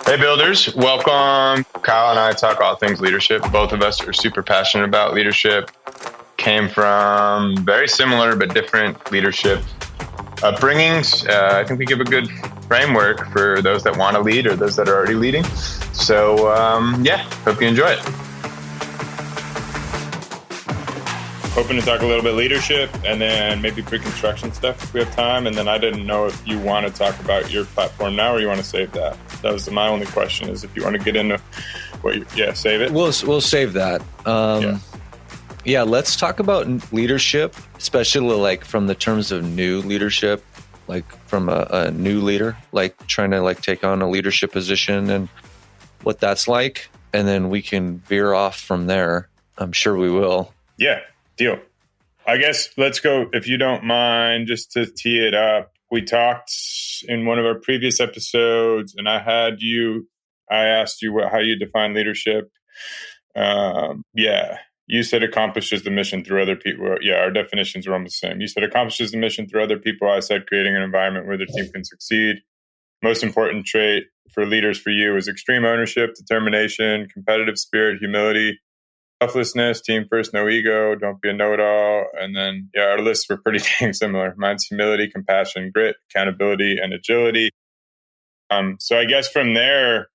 Hey, builders. Welcome. Kyle and I talk all things leadership. Both of us are super passionate about leadership. Came from very similar but different leadership upbringings. I think we give a good framework for those that want to lead or those that are already leading. So, hope you enjoy it. Hoping to talk a little bit leadership and then maybe pre-construction stuff if we have time. And then I didn't know if you want to talk about your platform now or you want to save that. That was my only question, is if you want to get into what save it. We'll save that. Let's talk about leadership, especially like from the terms of new leadership, like from a new leader, like trying to like take on a leadership position and what that's like. And then we can veer off from there. I'm sure we will. Yeah. Deal. I guess let's go, if you don't mind, just to tee it up. We talked in one of our previous episodes, and I asked you how you define leadership. You said accomplishes the mission through other people. Yeah, our definitions are almost the same. You said accomplishes the mission through other people. I said creating an environment where the team can succeed. Most important trait for leaders for you is extreme ownership, determination, competitive spirit, humility, selflessness, team first, no ego, don't be a know-it-all. And then, our lists were pretty dang similar. Mine's humility, compassion, grit, accountability, and agility. So I guess from there,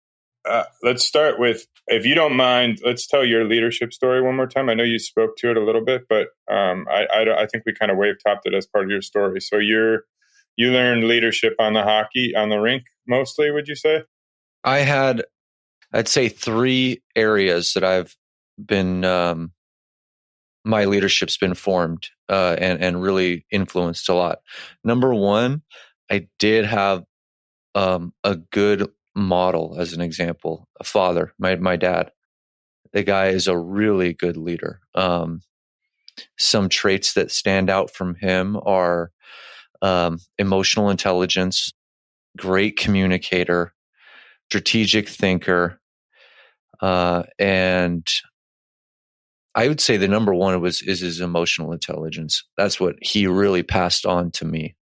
let's start with, if you don't mind, let's tell your leadership story one more time. I know you spoke to it a little bit, but I think we kind of wave-topped it as part of your story. So you learned leadership on the rink mostly, would you say? I'd say three areas that I've been my leadership's been formed and really influenced a lot. Number one, I did have a good model as an example, a father, my dad. The guy is a really good leader. Some traits that stand out from him are emotional intelligence, great communicator, strategic thinker, and I would say the number one is his emotional intelligence. That's what he really passed on to me.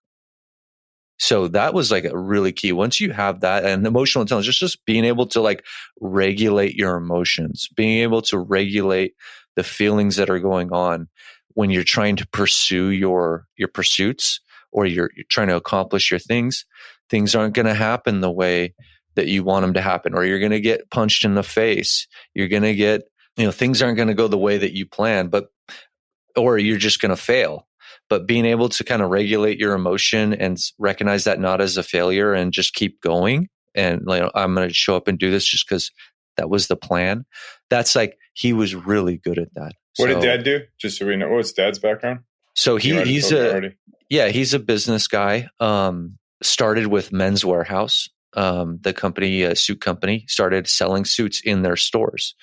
So that was like a really key. Once you have that, and emotional intelligence, just being able to like regulate your emotions, being able to regulate the feelings that are going on when you're trying to pursue your pursuits, or you're trying to accomplish your things aren't going to happen the way that you want them to happen, or you're going to get punched in the face. You're going to get, things aren't going to go the way that you plan, or you're just going to fail. But being able to kind of regulate your emotion and recognize that not as a failure and just keep going. And I'm going to show up and do this just because that was the plan. That's like, he was really good at that. What did Dad do? Just so we know, what's Dad's background? So he's a business guy. Started with Men's Warehouse, the company, a suit company, started selling suits in their stores,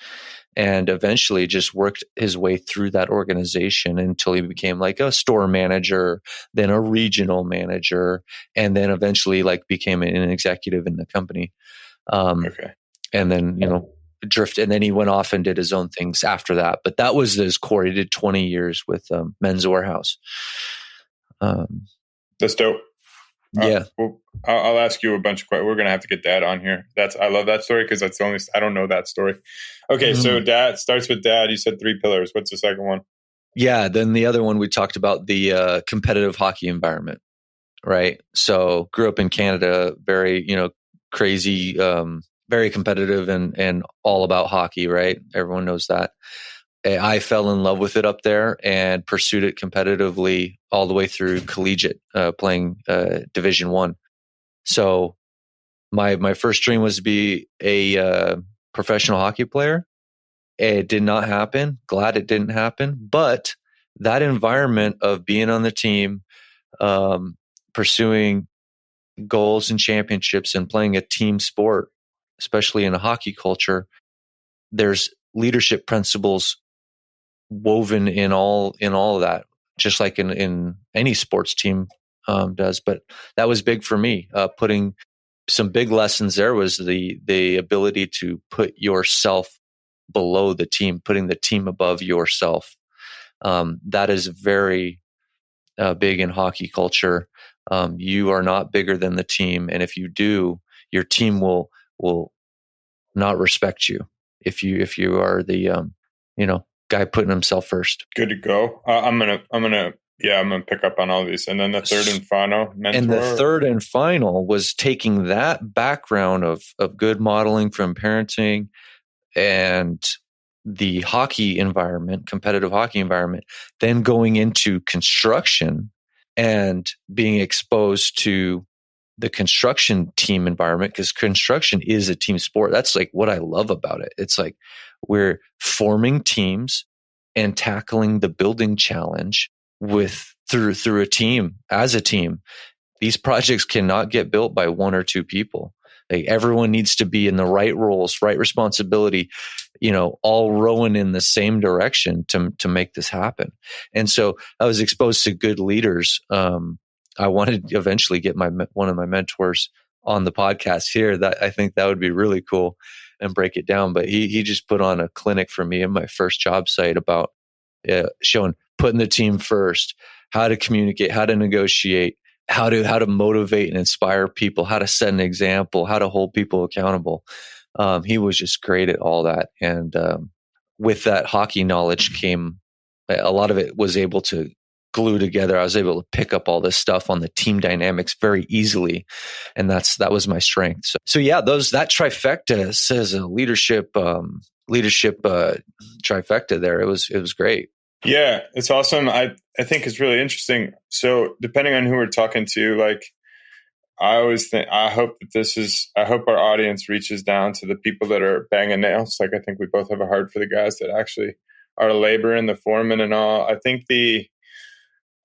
and eventually just worked his way through that organization until he became like a store manager, then a regional manager, and then eventually like became an executive in the company. And then, drifted, and then he went off and did his own things after that. But that was his core. He did 20 years with Men's Warehouse. That's dope. Yeah. Well, I'll ask you a bunch of questions. We're going to have to get Dad on here. I love that story because that's the only, I don't know that story. Okay. So Dad starts with Dad. You said 3 pillars. What's the second one? Yeah. Then the other one, we talked about the competitive hockey environment, right? So grew up in Canada, very, crazy, very competitive and all about hockey, right? Everyone knows that. I fell in love with it up there and pursued it competitively all the way through collegiate, playing Division I. So my first dream was to be a professional hockey player. It did not happen. Glad it didn't happen. But that environment of being on the team, pursuing goals and championships and playing a team sport, especially in a hockey culture, there's leadership principles woven in all of that, just like in any sports team does. But that was big for me. Putting some big lessons there was the ability to put yourself below the team, putting the team above yourself. That is very big in hockey culture. You are not bigger than the team, and if you do, your team will not respect you if you are the guy putting himself first. Good to go. I'm gonna pick up on all these. And then the third and final mentor. And the third and final was taking that background of good modeling from parenting and the hockey environment, competitive hockey environment, then going into construction and being exposed to the construction team environment, because construction is a team sport. That's like what I love about it. It's like we're forming teams and tackling the building challenge through a team, as a team. These projects cannot get built by one or two people. Like everyone needs to be in the right roles, right responsibility, all rowing in the same direction to make this happen. And so I was exposed to good leaders. I wanted to eventually get one of my mentors on the podcast here. That I think that would be really cool and break it down. But he just put on a clinic for me in my first job site about showing putting the team first, how to communicate, how to negotiate, how to motivate and inspire people, how to set an example, how to hold people accountable. He was just great at all that. And with that hockey knowledge came a lot of it was able to glue together. I was able to pick up all this stuff on the team dynamics very easily. And that was my strength. So yeah, that trifecta says a leadership trifecta there. It was great. Yeah, it's awesome. I think it's really interesting. So depending on who we're talking to, like I always think, I hope our audience reaches down to the people that are banging nails. Like I think we both have a heart for the guys that actually are laboring, the foreman and all. I think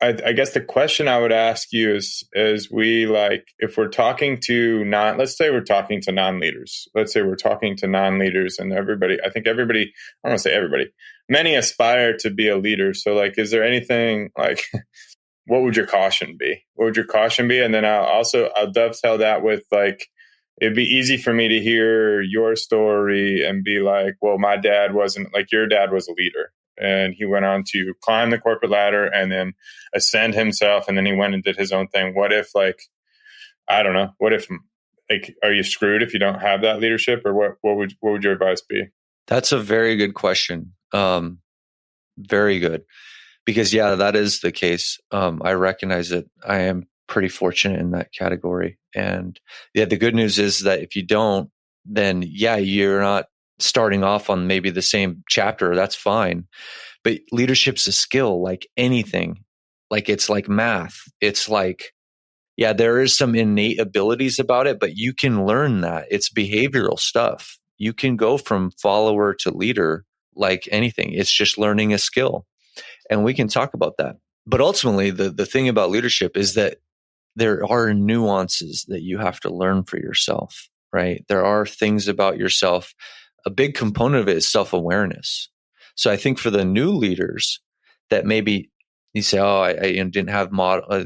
I guess the question I would ask you is we like, if we're talking to let's say we're talking to non-leaders, and everybody, I don't want to say everybody, many aspire to be a leader. So like, is there anything like, what would your caution be? And then I'll dovetail that with like, it'd be easy for me to hear your story and be like, well, my dad wasn't like, your dad was a leader. And he went on to climb the corporate ladder and then ascend himself. And then he went and did his own thing. What if like, I don't know, are you screwed if you don't have that leadership, or what would your advice be? That's a very good question. Very good. Because yeah, that is the case. I recognize that I am pretty fortunate in that category. And yeah, the good news is that if you don't, then yeah, you're not starting off on maybe the same chapter. That's fine. But leadership's a skill like anything. Like it's like math. It's like, yeah, there is some innate abilities about it, but you can learn that. It's behavioral stuff. You can go from follower to leader like anything. It's just learning a skill. And we can talk about that. But ultimately, the thing about leadership is that there are nuances that you have to learn for yourself, right? There are things about yourself. A big component of it is self-awareness. So I think for the new leaders that maybe you say, oh, I didn't have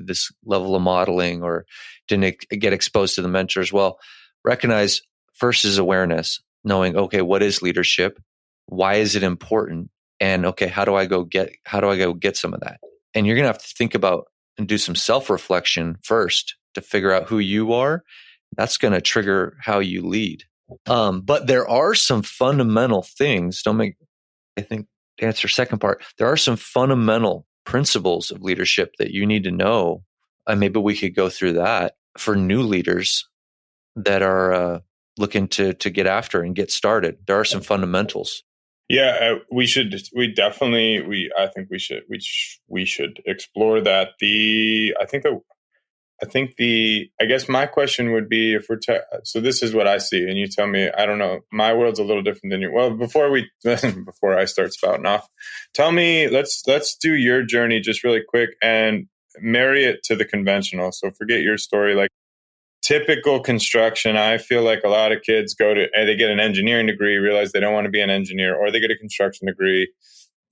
this level of modeling or didn't get exposed to the mentors. Well, recognize first is awareness, knowing, okay, what is leadership? Why is it important? And okay, how do I go get some of that? And you're going to have to think about and do some self-reflection first to figure out who you are. That's going to trigger how you lead. But there are some fundamental things. I think to answer the second part, there are some fundamental principles of leadership that you need to know. And maybe we could go through that for new leaders that are looking to get after and get started. There are some fundamentals. Yeah, I think we should explore that. I guess my question would be, so this is what I see, and you tell me, I don't know, my world's a little different than you. Well, before I start spouting off, tell me, let's do your journey just really quick and marry it to the conventional. So forget your story, like typical construction. I feel like a lot of kids they get an engineering degree, realize they don't want to be an engineer, or they get a construction degree.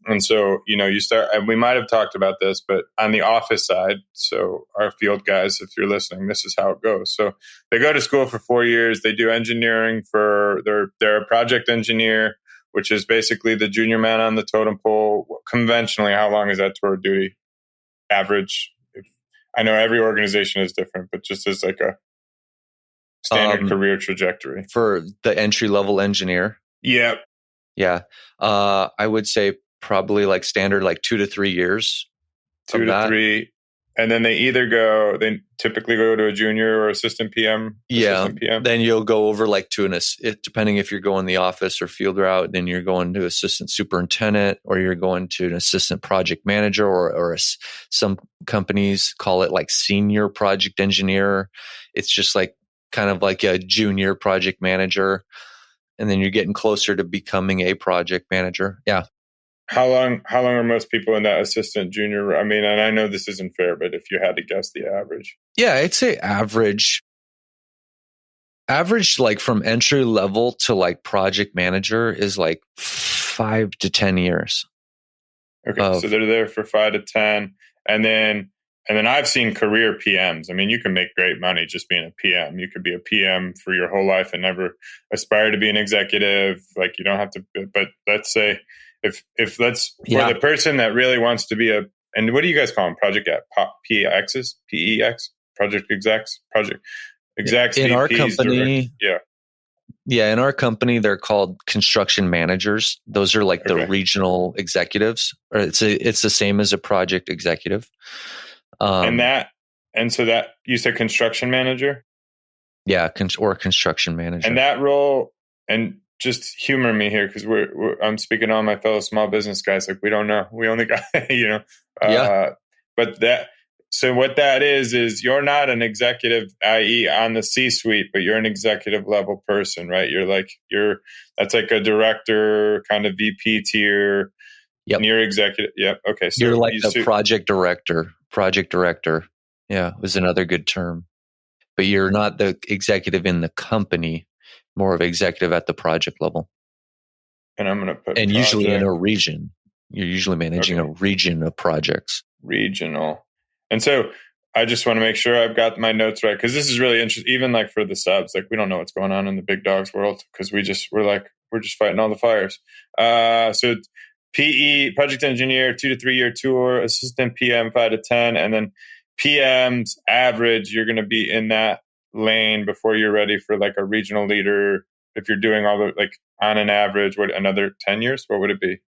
And so, you start, and we might have talked about this, but on the office side, so our field guys, if you're listening, this is how it goes. So they go to school for 4 years. They do engineering they're a project engineer, which is basically the junior man on the totem pole. Conventionally, how long is that tour of duty? Average? I know every organization is different, but just as like Standard career trajectory for the entry level engineer. Yeah. Yeah. I would say probably like standard, like 2 to 3 years. 2 to 3. And then they typically go to a junior or assistant PM. Yeah. Assistant PM. Then you'll go over like to depending if you're going the office or field route, then you're going to assistant superintendent, or you're going to an assistant project manager, or some companies call it like senior project engineer. It's just like kind of like a junior project manager. And then you're getting closer to becoming a project manager. Yeah. How long are most people in that assistant junior? I mean, and I know this isn't fair, but if you had to guess the average. Yeah, I'd say average like from entry level to like project manager is like 5 to 10 years. Okay. So they're there for 5 to 10. And then I've seen career PMs. I mean, you can make great money just being a PM. You could be a PM for your whole life and never aspire to be an executive. Like you don't have to, but let's say if that's for the person that really wants to be and what do you guys call them? Project PEXs, PEX, project execs, project execs. In VPs, our company. directors. Yeah. In our company, they're called construction managers. Those are like the regional executives, or it's the same as a project executive. So that you said construction manager? Yeah. Or construction manager. And that role, and just humor me here because I'm speaking on my fellow small business guys. Like we don't know. We only got, but so what that is you're not an executive, i.e. on the C-suite, but you're an executive level person, right? That's like a director kind of VP tier. Yep. And you're executive. Yep. Okay. So you're like the project director. Project director. Yeah. Was another good term. But you're not the executive in the company, more of executive at the project level. And I'm going to put usually in a region. You're usually managing a region of projects. Regional. And so I just want to make sure I've got my notes right, because this is really interesting. Even like for the subs, like we don't know what's going on in the big dogs world because we're just fighting all the fires. So PE, project engineer, 2 to 3 year tour, assistant PM, 5 to 10, and then PM's average, you're going to be in that lane before you're ready for like a regional leader. If you're doing all the, like on an average, another 10 years? What would it be?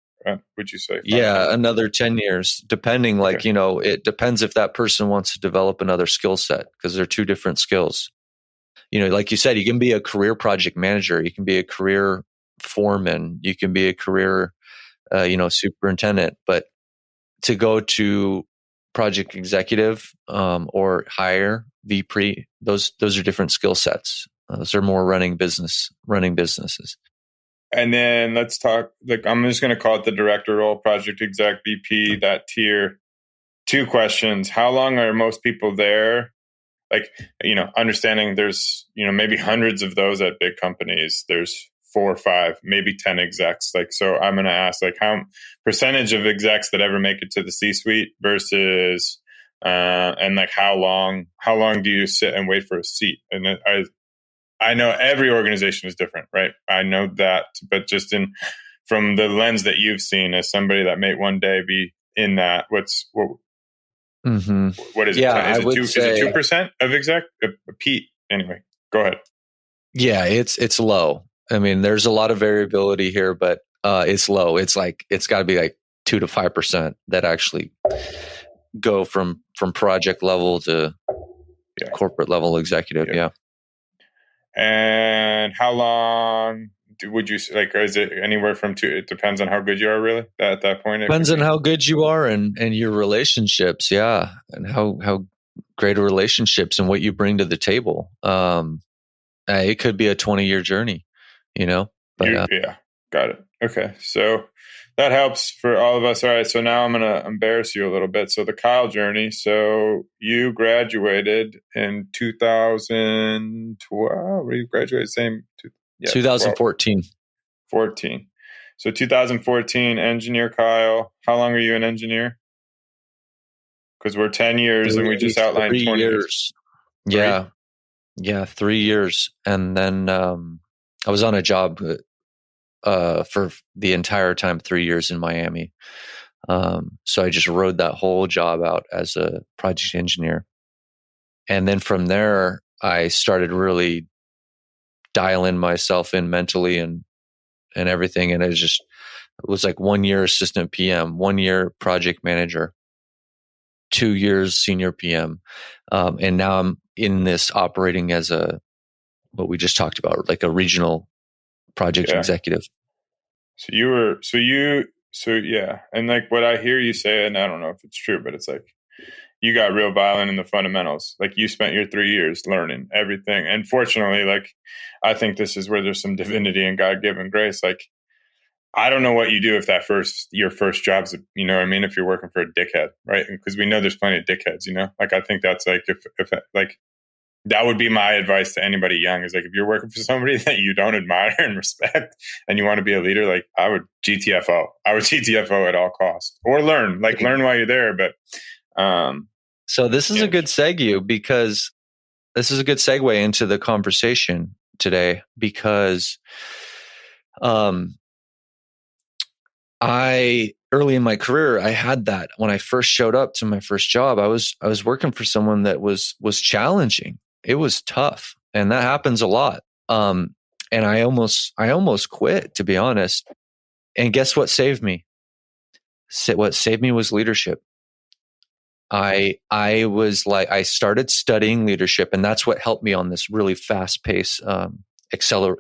Would you say? Yeah, another 10 years, depending, like, it depends if that person wants to develop another skill set, because they're two different skills. Like you said, you can be a career project manager, you can be a career foreman, you can be a career, superintendent, but to go to project executive or higher VP, those are different skill sets. Those are more running businesses. And then let's talk, like, I'm just going to call it the director role, project exec, VP, that tier. 2 questions. How long are most people there? Like, understanding there's, maybe hundreds of those at big companies. There's 4 or 5, maybe 10 execs. Like, so I'm going to ask, like, how percentage of execs that ever make it to the C-suite versus, and like, how long do you sit and wait for a seat? And I know every organization is different, right? I know that, but just from the lens that you've seen as somebody that may one day be in that, what is it? Yeah, Is it 2% of exec? Pete, anyway, go ahead. Yeah, it's low. I mean, there's a lot of variability here, but it's low. It's got to be like 2 to 5% that actually go from project level to corporate level executive. Yeah. And how long would you like? Is it anywhere from 2? It depends on how good you are, really. At that point, depends on how good you are and your relationships, and how great are relationships and what you bring to the table. It could be a 20-year journey, But got it. Okay, so that helps for all of us. All right, so now I'm going to embarrass you a little bit. So the Kyle journey. So you graduated in 2012. You graduated same 2014. 14. So 2014, engineer Kyle. How long are you an engineer? Because we're 10 years and we just outlined 20 years. Yeah. 3 years. And then I was on a job for the entire time, 3 years in Miami. So I just rode that whole job out as a project engineer. And then from there, I started really dialing myself in mentally and everything. And it was like 1 year assistant PM, 1 year project manager, 2 years senior PM. And now I'm in this operating as what we just talked about, like a regional project executive. So yeah. And like what I hear you say, and I don't know if it's true, but it's like, you got real violent in the fundamentals. Like you spent your 3 years learning everything. And fortunately, like, I think this is where there's some divinity and God-given grace. Like, I don't know what you do if your first job's, you know what I mean? If you're working for a dickhead, right? Because we know there's plenty of dickheads, you know? Like, I think that's like, if like, that would be my advice to anybody young is like, if you're working for somebody that you don't admire and respect and you want to be a leader, like I would GTFO. I would GTFO at all costs or learn while you're there. But, so this is a good segue because this is a good segue into the conversation today because, early in my career, I had that when I first showed up to my first job, I was working for someone that was challenging. It was tough, and that happens a lot. And I almost quit, to be honest. And guess what saved me? What saved me was leadership. I started studying leadership, and that's what helped me on this really fast pace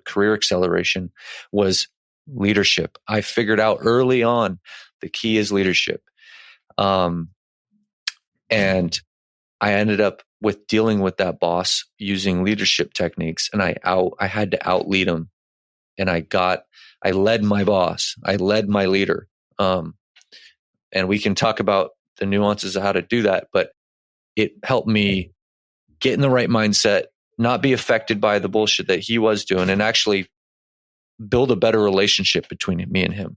career acceleration was leadership. I figured out early on the key is leadership. And I ended up with dealing with that boss using leadership techniques, and I had to outlead him. And I led my boss. I led my leader. And we can talk about the nuances of how to do that, but it helped me get in the right mindset, not be affected by the bullshit that he was doing, and actually build a better relationship between me and him.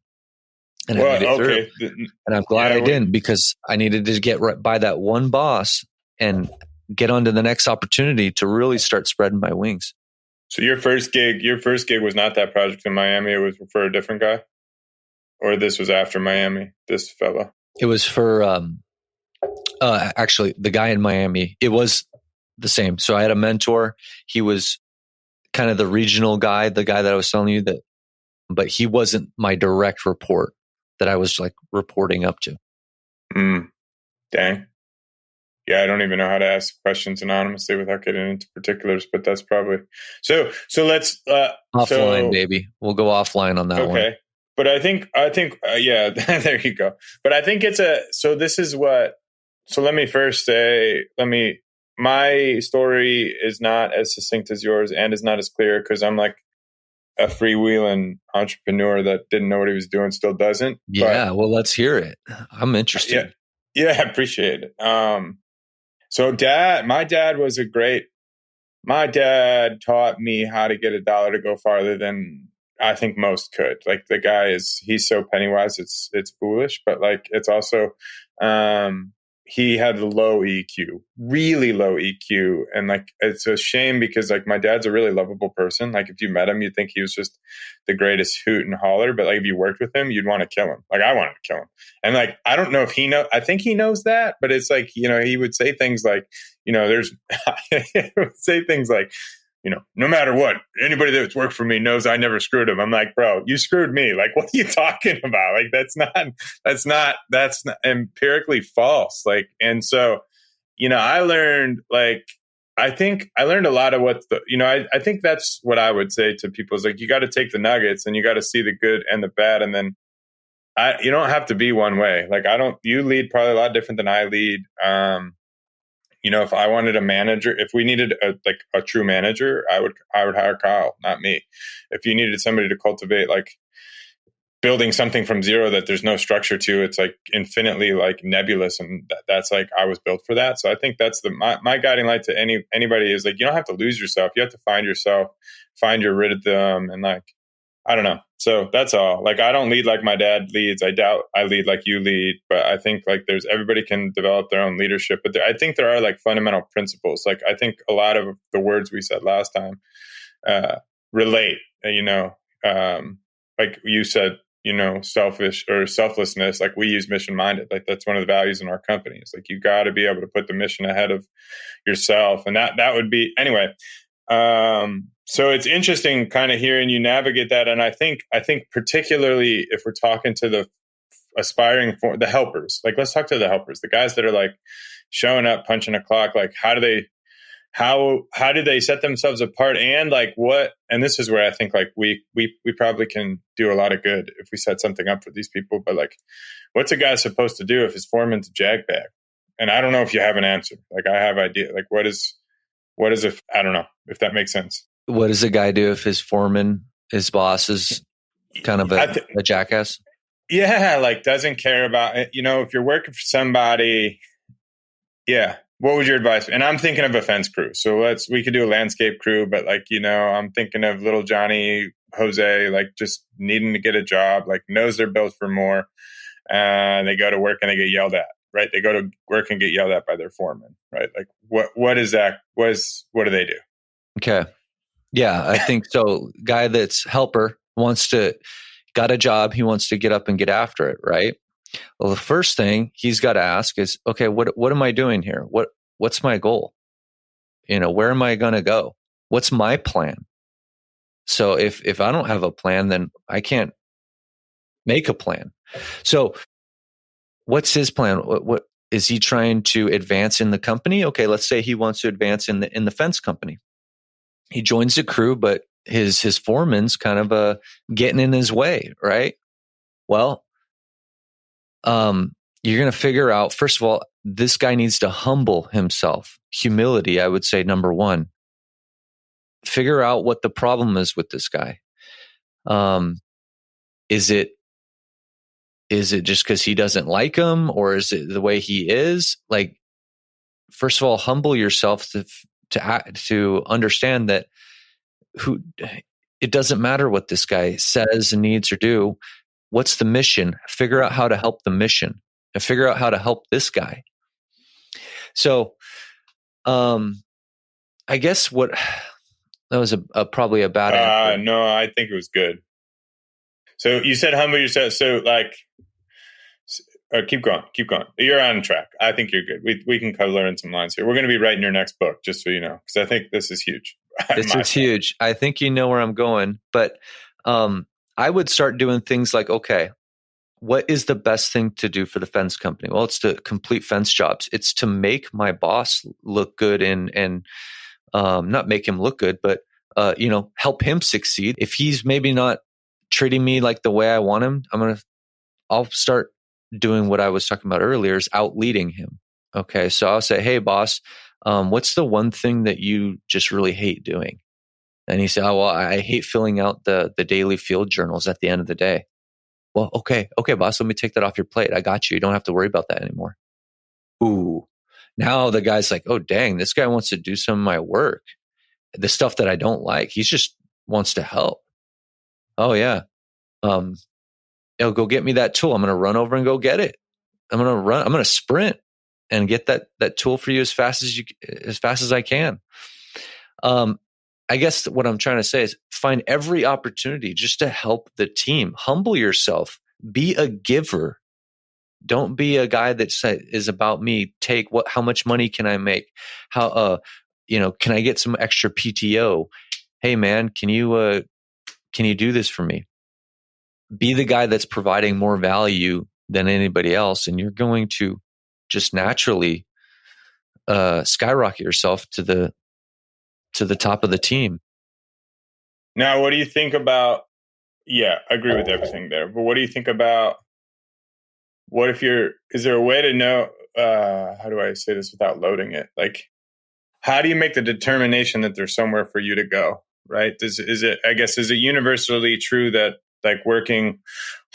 And I made it through. And I'm glad I didn't, because I needed to get right by that one boss and get on to the next opportunity to really start spreading my wings. So your first gig was not that project in Miami. It was for a different guy, or this was after Miami, this fella? It was for, actually the guy in Miami. It was the same. So I had a mentor. He was kind of the regional guy, the guy that I was telling you that, but he wasn't my direct report that I was like reporting up to. Dang. Yeah, I don't even know how to ask questions anonymously without getting into particulars, but that's probably so. Let's offline, baby. We'll go offline on that one. Okay, but I think yeah, there you go. But I think this is what. So let me first say, my story is not as succinct as yours and is not as clear because I'm like a freewheeling entrepreneur that didn't know what he was doing, still doesn't. Yeah, well, let's hear it. I'm interested. Yeah, I appreciate it. So my dad taught me how to get a dollar to go farther than I think most could. Like the guy he's so penny wise, it's foolish, but like it's also, he had low EQ, really low EQ. And like, it's a shame because like my dad's a really lovable person. Like if you met him, you'd think he was just the greatest hoot and holler. But like if you worked with him, you'd want to kill him. Like I wanted to kill him. And like, I don't know if I think he knows that, but it's like, you know, he would say things like, you know, he would say things like, you know, no matter what, anybody that's worked for me knows I never screwed him. I'm like, bro, you screwed me. Like, what are you talking about? Like, that's not empirically false. Like, and so, you know, I learned a lot of I think that's what I would say to people is like, you got to take the nuggets and you got to see the good and the bad. And then you don't have to be one way. Like you lead probably a lot different than I lead. You know, if I wanted a manager, if we needed a true manager, I would hire Kyle, not me. If you needed somebody to cultivate like building something from zero that there's no structure to, it's like infinitely like nebulous, and that's like I was built for that. So I think that's my guiding light to anybody is like you don't have to lose yourself. You have to find yourself, find your rhythm, and like I don't know. So that's all. Like I don't lead like my dad leads. I doubt I lead like you lead, but I think like everybody can develop their own leadership. But I think there are like fundamental principles. Like I think a lot of the words we said last time relate. You know, like you said, you know, selfish or selflessness. Like we use mission minded. Like that's one of the values in our company. It's like you got to be able to put the mission ahead of yourself, and that would be anyway. So it's interesting kind of hearing you navigate that. And I think particularly if we're talking to the aspiring for the helpers, like let's talk to the helpers, the guys that are like showing up, punching a clock, like how do they set themselves apart, and like what, and this is where I think like we probably can do a lot of good if we set something up for these people, but like what's a guy supposed to do if his foreman's a jagbag? And I don't know if you have an answer. Like I have idea, like what is if, I don't know if that makes sense. What does a guy do if his foreman, his boss is kind of a jackass? Yeah, like doesn't care about it. You know, if you're working for somebody, yeah. What would your advice be? And I'm thinking of a fence crew. So we could do a landscape crew, but like, you know, I'm thinking of little Johnny Jose, like just needing to get a job, like knows they're built for more. And they go to work and they get yelled at, right? They go to work and get yelled at by their foreman, right? Like what is that? What do they do? Okay. Yeah, I think so. Guy that's helper got a job. He wants to get up and get after it, right? Well, the first thing he's got to ask is, okay, what am I doing here? What's my goal? You know, where am I going to go? What's my plan? So if I don't have a plan, then I can't make a plan. So what's his plan? What is he trying to advance in the company? Okay, let's say he wants to advance in the fence company. He joins the crew, but his foreman's kind of getting in his way, right? Well, you're going to figure out, first of all, this guy needs to humble himself. Humility, I would say, number one. Figure out what the problem is with this guy. Is it just because he doesn't like him, or is it the way he is? Like, first of all, humble yourself to understand that it doesn't matter what this guy says and needs or do. What's the mission? Figure out how to help the mission and figure out how to help this guy. So, I guess that was probably a bad answer. No, I think it was good. So you said humble yourself. So like, keep going. You're on track. I think you're good. We can color in some lines here. We're going to be writing your next book, just so you know, because I think this is huge. This is huge. I think you know where I'm going, but I would start doing things like, okay, what is the best thing to do for the fence company? Well, it's to complete fence jobs. It's to make my boss look good and not make him look good, but help him succeed. If he's maybe not treating me like the way I want him, I'll start doing what I was talking about earlier, is out leading him. Okay, so I'll say, hey, boss, what's the one thing that you just really hate doing? And he said, oh, well, I hate filling out the daily field journals at the end of the day. Well, okay, boss, let me take that off your plate. I got you. You don't have to worry about that anymore. Ooh, now the guy's like, oh, dang, this guy wants to do some of my work, the stuff that I don't like. He just wants to help. Oh, yeah. Go get me that tool. I'm going to run over and go get it. I'm going to sprint and get that tool for you as fast as I can. I guess what I'm trying to say is find every opportunity just to help the team. Humble yourself. Be a giver. Don't be a guy that is about me. How much money can I make? How, can I get some extra PTO? Hey man, can you do this for me? Be the guy that's providing more value than anybody else. And you're going to just naturally skyrocket yourself to the top of the team. Now, what do you think about, I agree with everything there, but what do you think about, is there a way to know, how do I say this without loading it? Like, how do you make the determination that there's somewhere for you to go, right? Is it universally true that like working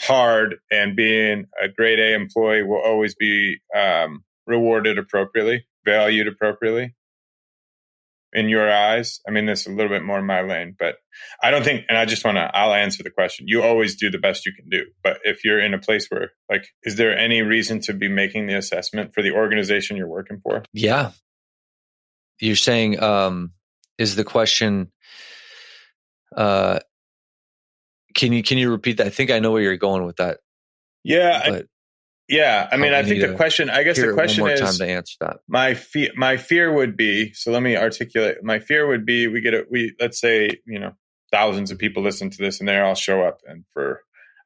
hard and being a grade A employee will always be rewarded appropriately, valued appropriately in your eyes? I mean, this is a little bit more in my lane, but I don't think, and I'll answer the question. You always do the best you can do. But if you're in a place where, like, is there any reason to be making the assessment for the organization you're working for? Yeah. You're saying, is the question, can you repeat that? I think I know where you're going with that. Yeah. Yeah, I mean, I think the question one more time is, to answer that. my fear would be, so let me articulate. My fear would be, let's say, thousands of people listen to this and they all show up, and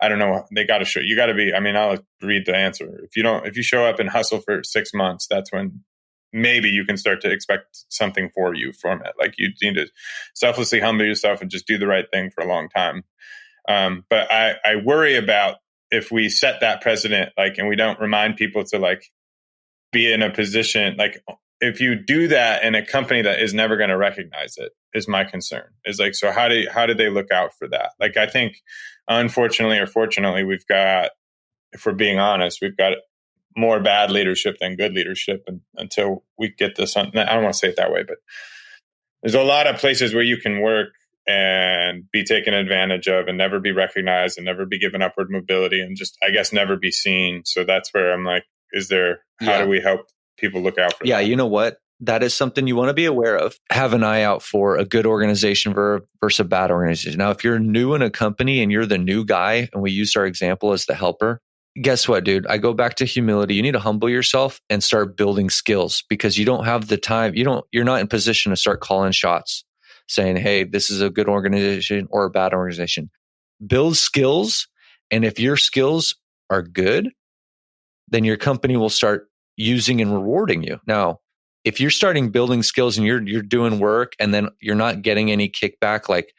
I don't know, they got to show, you got to be, I mean, I'll read the answer. If you show up and hustle for 6 months, that's when maybe you can start to expect something for you from it. Like, you need to selflessly humble yourself and just do the right thing for a long time. But I worry about if we set that precedent, like, and we don't remind people to, like, be in a position, like, if you do that in a company that is never going to recognize it, is my concern. Is like, so how do they look out for that? Like, I think, unfortunately or fortunately, we've got, if we're being honest, we've got more bad leadership than good leadership. And until we get this on, I don't want to say it that way, but there's a lot of places where you can work and be taken advantage of and never be recognized and never be given upward mobility and just, I guess, never be seen. So that's where I'm like, how do we help people look out for that? Yeah, you know what? That is something you want to be aware of. Have an eye out for a good organization versus a bad organization. Now, if you're new in a company and you're the new guy, and we used our example as the helper, guess what, dude? I go back to humility. You need to humble yourself and start building skills, because you don't have the time. You're not in position to start calling shots saying, hey, this is a good organization or a bad organization. Build skills. And if your skills are good, then your company will start using and rewarding you. Now, if you're starting building skills and you're doing work and then you're not getting any kickback, like,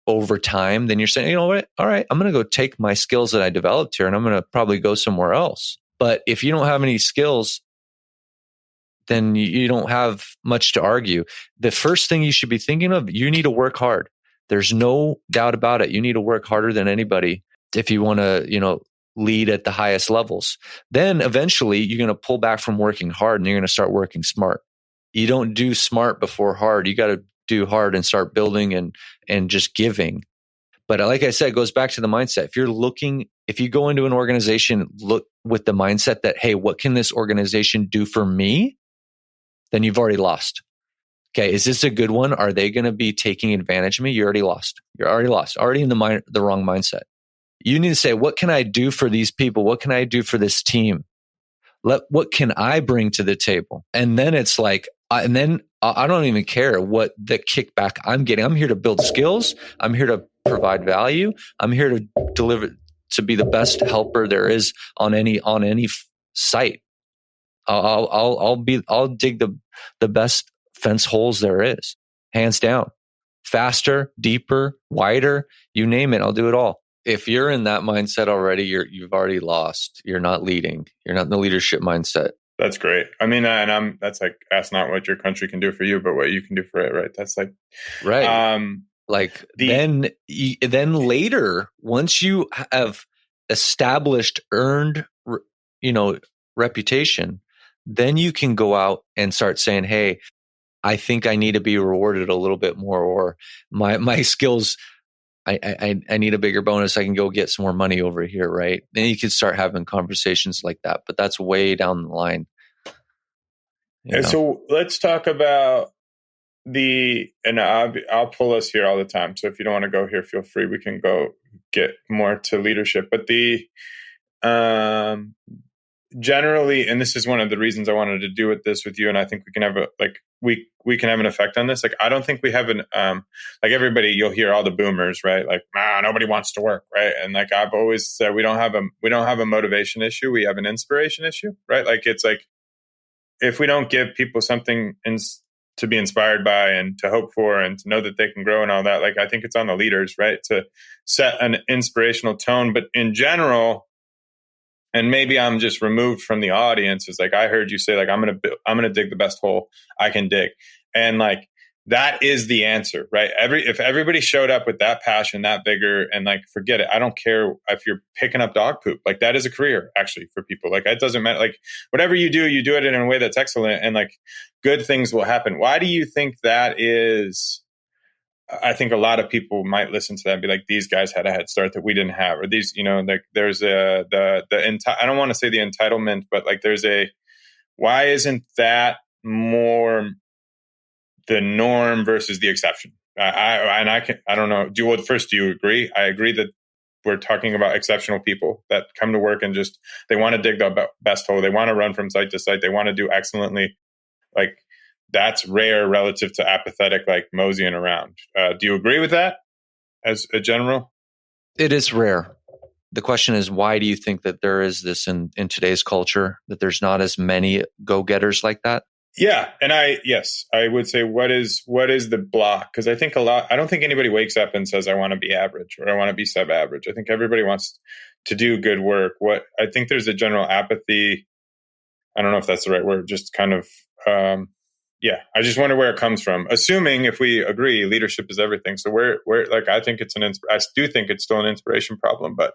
over time, then you're saying, you know what? All right, I'm going to go take my skills that I developed here and I'm going to probably go somewhere else. But if you don't have any skills, then you don't have much to argue. The first thing you should be thinking of, you need to work hard. There's no doubt about it. You need to work harder than anybody if you want to, lead at the highest levels. Then eventually you're going to pull back from working hard and you're going to start working smart. You don't do smart before hard. You got to do hard and start building and just giving. But like I said, it goes back to the mindset. If you go into an organization, look with the mindset that, hey, what can this organization do for me? Then you've already lost. Okay, is this a good one? Are they going to be taking advantage of me? You already lost. You're already lost. Already in the wrong mindset. You need to say, what can I do for these people? What can I do for this team? What can I bring to the table? And then it's like, I don't even care what the kickback I'm getting. I'm here to build skills. I'm here to provide value. I'm here to deliver, to be the best helper there is on any site. I'll dig the best fence holes there is, hands down. Faster, deeper, wider, you name it. I'll do it all. If you're in that mindset already, you've already lost. You're not leading. You're not in the leadership mindset. That's great. I mean, that's like, that's not what your country can do for you, but what you can do for it, right? That's like, right. Then later, once you have established, earned, reputation, then you can go out and start saying, hey, I think I need to be rewarded a little bit more, or my skills, I need a bigger bonus. I can go get some more money over here, right? Then you can start having conversations like that, but that's way down the line. So let's talk about and I'll pull us here all the time. So if you don't want to go here, feel free. We can go get more to leadership, but generally, and this is one of the reasons I wanted to do this with you, and I think we can have we can have an effect on this. Like, I don't think we have like, everybody, you'll hear all the boomers, right? Like, nobody wants to work, right? And like, I've always said, we don't have a motivation issue. We have an inspiration issue, right? Like, it's like, if we don't give people something to be inspired by and to hope for and to know that they can grow and all that, like, I think it's on the leaders, right, to set an inspirational tone. But in general, and maybe I'm just removed from the audience, is like, I heard you say, like, I'm gonna dig the best hole I can dig, and like, that is the answer, right? If everybody showed up with that passion, that vigor, and like, forget it. I don't care if you're picking up dog poop. Like, that is a career actually for people. Like, it doesn't matter. Like, whatever you do it in a way that's excellent, and like, good things will happen. Why do you think that is? I think a lot of people might listen to that and be like, these guys had a head start that we didn't have, or these, like, there's I don't want to say the entitlement, but like, why isn't that more the norm versus the exception? I don't know. First, do you agree? I agree that we're talking about exceptional people that come to work and just, they want to dig the best hole. They want to run from site to site. They want to do excellently. Like, that's rare relative to apathetic, like moseying around. Do you agree with that as a general? It is rare. The question is, why do you think that there is this in today's culture, that there's not as many go-getters like that? Yeah. And I would say, what is the block? Because I don't think anybody wakes up and says, I want to be average or I want to be sub-average. I think everybody wants to do good work. I think there's a general apathy. I don't know if that's the right word, just kind of, I just wonder where it comes from. Assuming, if we agree, leadership is everything. So where like, I think I do think it's still an inspiration problem, but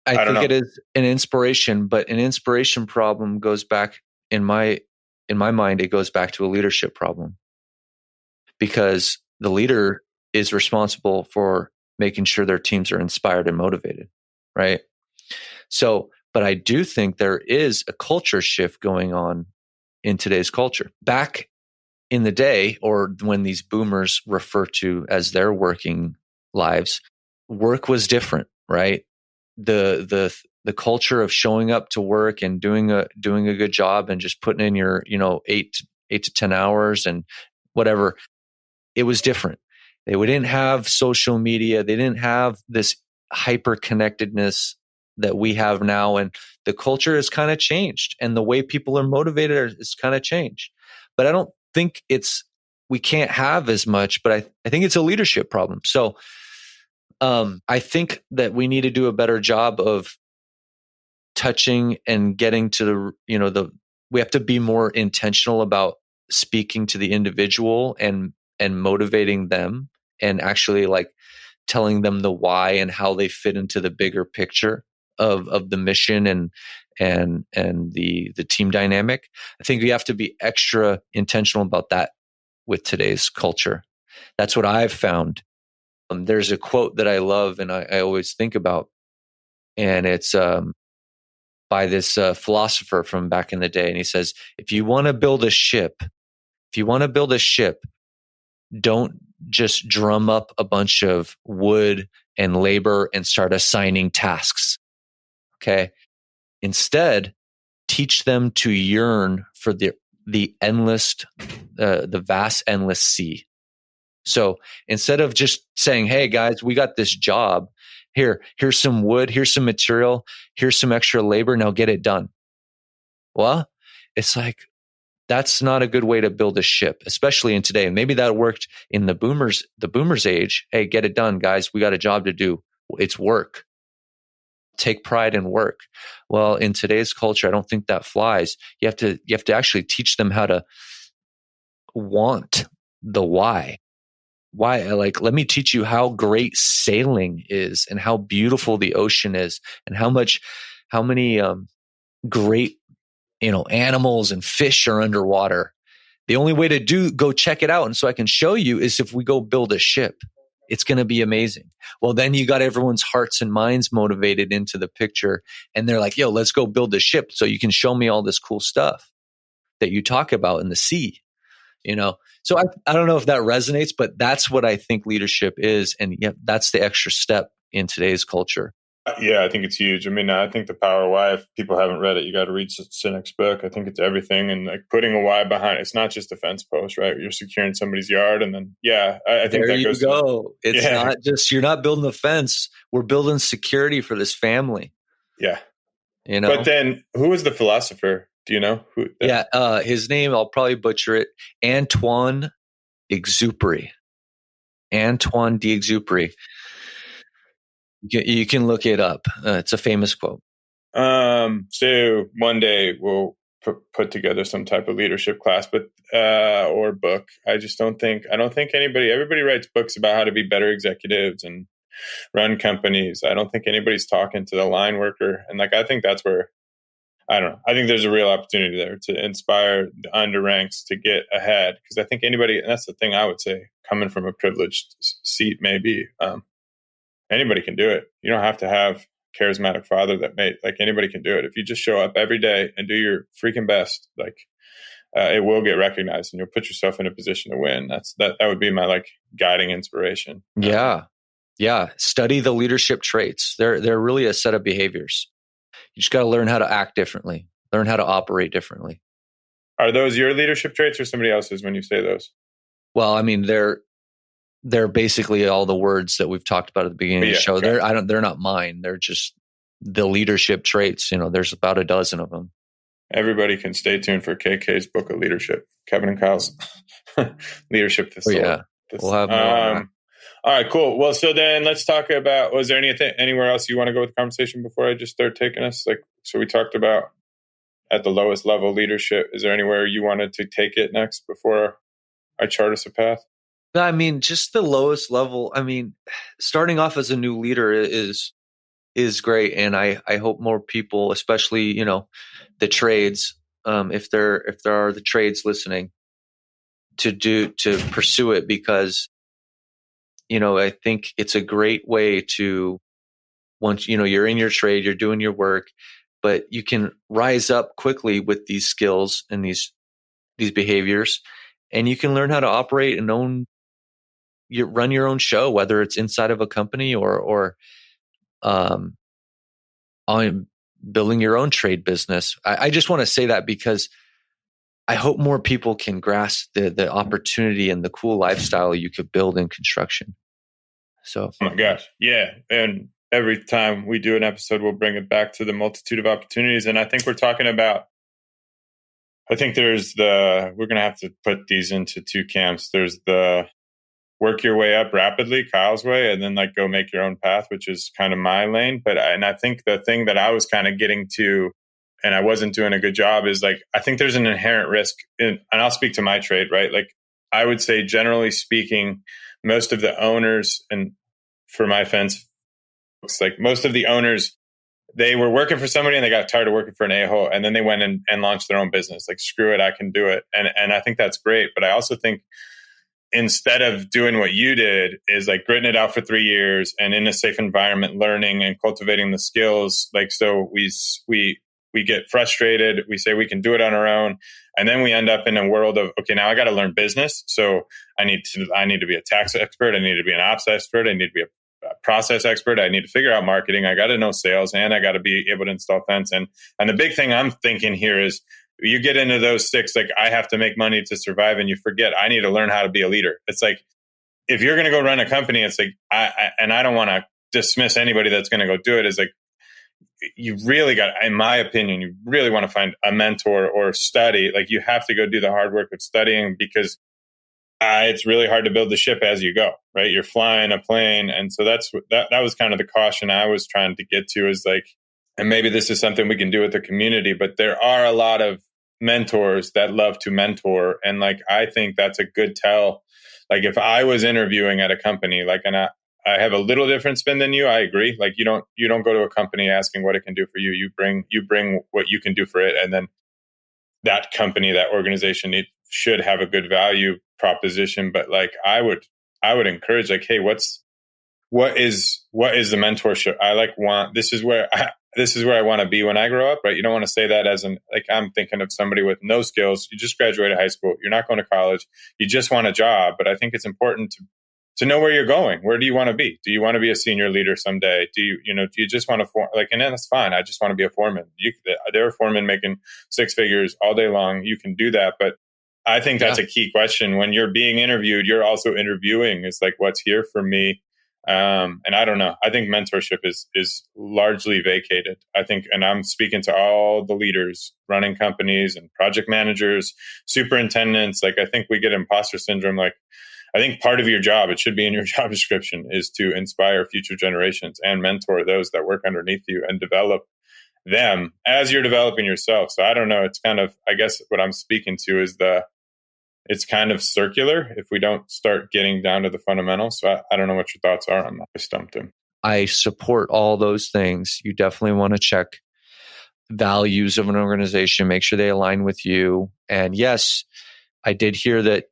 I think it is an inspiration, but an inspiration problem goes back in my mind, it goes back to a leadership problem, because the leader is responsible for making sure their teams are inspired and motivated, right? So, but I do think there is a culture shift going on in today's culture. Back in the day, or when these boomers refer to as their working lives, work was different, right? The culture of showing up to work and doing a good job and just putting in your 8 to 10 hours and whatever, it was different. They didn't have social media. They didn't have this hyper connectedness that we have now, and the culture has kind of changed, and the way people are motivated is kind of changed. But I don't think we can't have as much, but I think it's a leadership problem. So I think that we need to do a better job of touching and getting to we have to be more intentional about speaking to the individual and motivating them, and actually like telling them the why and how they fit into the bigger picture of the mission and the team dynamic. I think we have to be extra intentional about that with today's culture. That's what I've found. There's a quote that I love and I always think about, and it's by this philosopher from back in the day. And he says, if you want to build a ship, don't just drum up a bunch of wood and labor and start assigning tasks. Okay. Instead, teach them to yearn for the endless, the vast, endless sea. So instead of just saying, hey guys, we got this job, here's some wood, here's some material, here's some extra labor, now get it done. Well, it's like, that's not a good way to build a ship, especially in today. Maybe that worked in the boomers age. Hey, get it done, guys. We got a job to do. It's work. Take pride in work. Well, in today's culture, I don't think that flies. You have to actually teach them how to want the why. Why? Like, let me teach you how great sailing is and how beautiful the ocean is and how many great animals and fish are underwater. The only way to go check it out, and so I can show you, is if we go build a ship. It's going to be amazing. Well, then you got everyone's hearts and minds motivated into the picture, and they're like, yo, let's go build a ship so you can show me all this cool stuff that you talk about in the sea. So I don't know if that resonates, but that's what I think leadership is. And yeah, that's the extra step in today's culture. Yeah, I think it's huge. I mean, I think The Power of Why, if people haven't read it, you got to read Sinek's book. I think it's everything. And like putting a why behind it. It's not just a fence post, right? You're securing somebody's yard. And then, I think there you go. It's not just, you're not building a fence. We're building security for this family. Yeah. But then who was the philosopher? Do you know who? His name, I'll probably butcher it. Antoine d'Exupery. You can look it up. It's a famous quote. So one day we'll put together some type of leadership class, but or book. I don't think everybody writes books about how to be better executives and run companies. I don't think anybody's talking to the line worker. And like, I think that's where, I don't know. I think there's a real opportunity there to inspire the under ranks to get ahead. Because I think anybody, and that's the thing I would say, coming from a privileged seat, maybe anybody can do it. You don't have to have a charismatic father like anybody can do it. If you just show up every day and do your freaking best, like it will get recognized and you'll put yourself in a position to win. That would be my like guiding inspiration. Yeah. Yeah. Study the leadership traits. They're really a set of behaviors. You just got to learn how to act differently, learn how to operate differently. Are those your leadership traits or somebody else's when you say those? Well, I mean, they're basically all the words that we've talked about at the beginning of the show. Okay. They're not mine. They're just the leadership traits. There's about a dozen of them. Everybody can stay tuned for KK's book of leadership, Kevin and Kyle's leadership. Yeah, we'll have more on that. All right, cool. Well, so then let's talk about, was there anywhere else you want to go with the conversation before I just start taking us? So we talked about at the lowest level leadership. Is there anywhere you wanted to take it next before I chart us a path? I mean, just the lowest level. I mean, starting off as a new leader is great. And I hope more people, especially, the trades, if there are the trades listening, to pursue it, because I think it's a great way to, once you're in your trade, you're doing your work, but you can rise up quickly with these skills and these behaviors, and you can learn how to operate and run your own show, whether it's inside of a company or on building your own trade business. I just want to say that because I hope more people can grasp the opportunity and the cool lifestyle you could build in construction. So, oh my gosh, yeah. And every time we do an episode, we'll bring it back to the multitude of opportunities. And I think we're talking about, we're going to have to put these into two camps. There's the work your way up rapidly, Kyle's way, and then go make your own path, which is kind of my lane. And I think the thing that I was kind of getting to, and I wasn't doing a good job, is I think there's an inherent risk and I'll speak to my trade, right? I would say, generally speaking, most of the owners, and for my fence, most of the owners, they were working for somebody and they got tired of working for an a-hole, and then they went and launched their own business. Screw it, I can do it. And I think that's great. But I also think, instead of doing what you did, is gritting it out for 3 years and in a safe environment, learning and cultivating the skills. So we get frustrated. We say we can do it on our own. And then we end up in a world of, okay, now I got to learn business. So I need to be a tax expert. I need to be an ops expert. I need to be a process expert. I need to figure out marketing. I got to know sales, and I got to be able to install fence. And the big thing I'm thinking here is, you get into those 6, I have to make money to survive, and you forget I need to learn how to be a leader. It's if you're going to go run a company, it's I don't want to dismiss anybody that's going to go do it. Is you really got, in my opinion, you really want to find a mentor or study. You have to go do the hard work of studying, because it's really hard to build the ship as you go, right? You're flying a plane. And so that was kind of the caution I was trying to get to, is and maybe this is something we can do with the community, but there are a lot of mentors that love to mentor. And I think that's a good tell. If I was interviewing at a company, and I have a little different spin than you, I agree. You don't go to a company asking what it can do for you. You bring what you can do for it. And then that company, that organization should have a good value proposition. But I would encourage, hey, what is the mentorship? This is where I want to be when I grow up, right? You don't want to say that as I'm thinking of somebody with no skills. You just graduated high school. You're not going to college. You just want a job. But I think it's important to know where you're going. Where do you want to be? Do you want to be a senior leader someday? Do you just want to and then that's fine. I just want to be a foreman. There are foremen making 6 figures all day long. You can do that. But I think that's a key question. When you're being interviewed, you're also interviewing. It's what's here for me. And I don't know. I think mentorship is largely vacated. I think, and I'm speaking to all the leaders running companies and project managers, superintendents. I think we get imposter syndrome. I think part of your job, it should be in your job description, is to inspire future generations and mentor those that work underneath you and develop them as you're developing yourself. So I don't know. It's kind of, I guess what I'm speaking to is it's kind of circular if we don't start getting down to the fundamentals. So I don't know what your thoughts are on that. I stumped him. I support all those things. You definitely want to check values of an organization, make sure they align with you. And yes, I did hear that,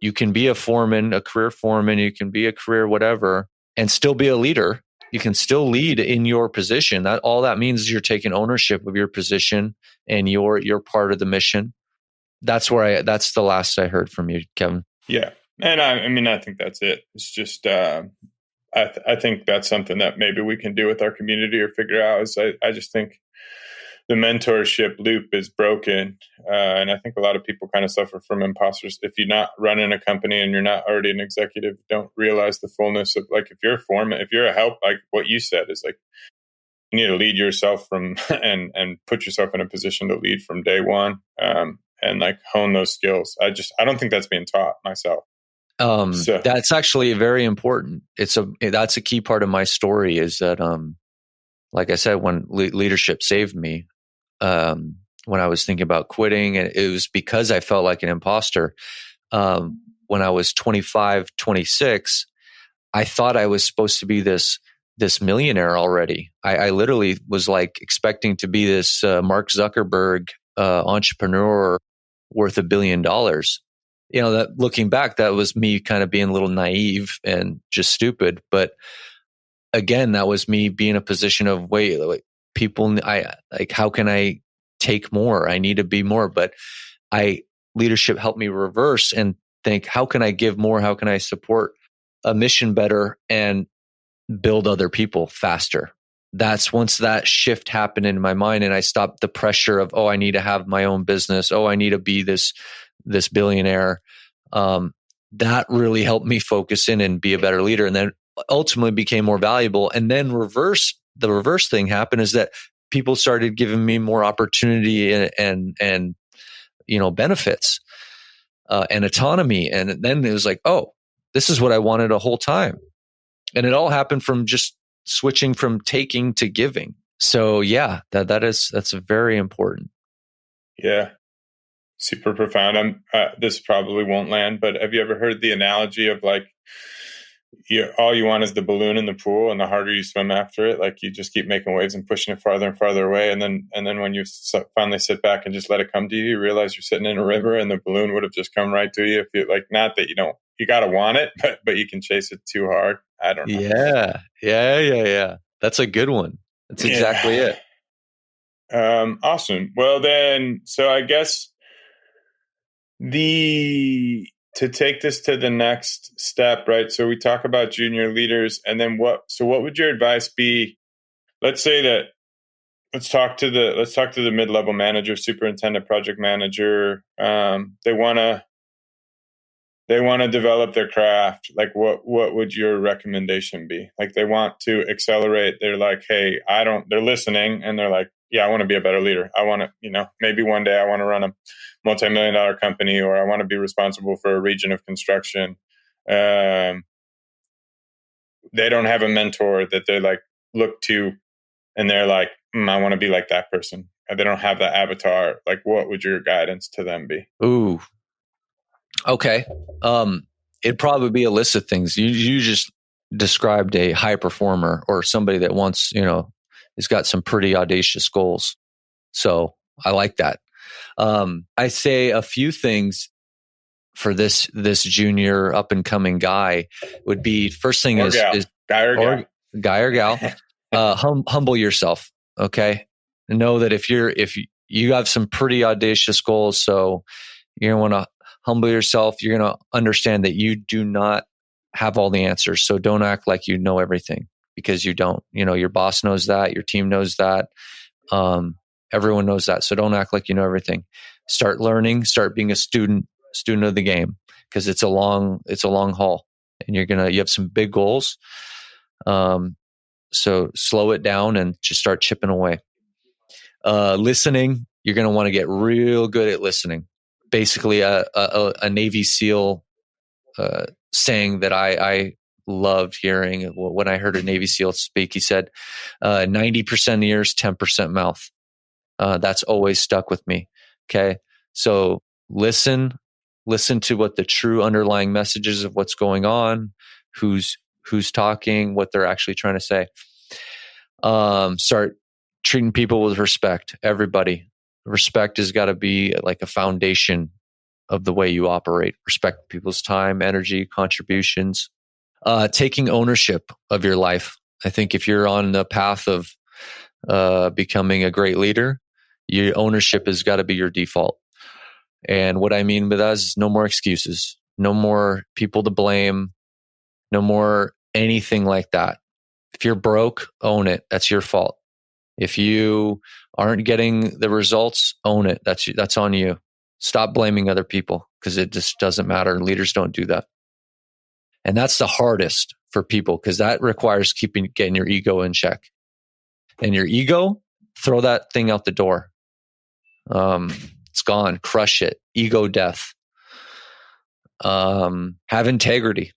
you can be a foreman, a career foreman, you can be a career whatever, and still be a leader. You can still lead in your position. That all that means is you're taking ownership of your position and you're part of the mission. That's the last I heard from you, Kevin. Yeah. And I think that's it. It's just, I think that's something that maybe we can do with our community or figure out. Is I just think the mentorship loop is broken, and I think a lot of people kind of suffer from imposters. If you're not running a company and you're not already an executive, don't realize the fullness of, like, if you're a foreman, if you're a help, like what you said is like, you need to lead yourself from and put yourself in a position to lead from day one, and like hone those skills. I don't think that's being taught myself. So That's actually very important. That's a key part of my story is that, like I said, when leadership saved me, when I was thinking about quitting, and it was because I felt like an imposter. When I was 25, 26, I thought I was supposed to be this millionaire already. I literally was like expecting to be this Mark Zuckerberg entrepreneur worth $1 billion. That looking back, that was me kind of being a little naive and just stupid. But again, that was me being in a position of, wait, like, how can I take more? I need to be more. But leadership helped me reverse and think, how can I give more? How can I support a mission better and build other people faster? That's once that shift happened in my mind, and I stopped the pressure of, I need to have my own business. I need to be this billionaire. That really helped me focus in and be a better leader, and then ultimately became more valuable. And then the reverse thing happened is that people started giving me more opportunity and benefits and autonomy. And then it was like, this is what I wanted a whole time. And it all happened from just switching from taking to giving. So yeah, that's very important. Yeah. Super profound. This probably won't land, but have you ever heard the analogy of like, all you want is the balloon in the pool, and the harder you swim after it, like you just keep making waves and pushing it farther and farther away. And then when you finally sit back and just let it come to you, you realize you're sitting in a river, and the balloon would have just come right to you. If you like, not that you got to want it, but you can chase it too hard. I don't know. Yeah. That's a good one. That's exactly it. Awesome. Well then, so I guess to take this to the next step, right? So we talk about junior leaders, and then what would your advice be? Let's talk to the mid-level manager, superintendent, project manager. They want to develop their craft. Like what would your recommendation be? Like they want to accelerate. They're like, hey, they're listening, and they're like, yeah, I want to be a better leader. I want to, maybe one day I want to run a multi-million-dollar company, or I want to be responsible for a region of construction. They don't have a mentor that they like look to, and they're like, I want to be like that person. And they don't have that avatar. Like, what would your guidance to them be? Ooh, okay. It'd probably be a list of things. You just described a high performer, or somebody that wants, has got some pretty audacious goals. So I like that. I say a few things for this junior up and coming guy would be, first thing is guy or gal. Humble yourself. Okay. And know that if you have some pretty audacious goals, so you're going to want to humble yourself. You're going to understand that you do not have all the answers. So don't act like you know everything, because you don't. Your boss knows that. Your team knows that. Everyone knows that. So don't act like you know everything. Start learning. Start being a student of the game, because it's a long haul, and you have some big goals. So slow it down and just start chipping away. Listening. You're going to want to get real good at listening. Basically, a Navy SEAL saying that I loved hearing when I heard a Navy SEAL speak. He said, 90% ears, 10% mouth. That's always stuck with me. Okay. So listen to what the true underlying messages of what's going on, who's talking, what they're actually trying to say. Start treating people with respect. Everybody. Respect has got to be like a foundation of the way you operate. Respect people's time, energy, contributions. Taking ownership of your life. I think if you're on the path of becoming a great leader, your ownership has got to be your default. And what I mean by that is no more excuses, no more people to blame, no more anything like that. If you're broke, own it. That's your fault. If you aren't getting the results, own it. That's on you. Stop blaming other people because it just doesn't matter. Leaders don't do that. And that's the hardest for people because that requires getting your ego in check. And your ego, throw that thing out the door. It's gone. Crush it. Ego death. Have integrity.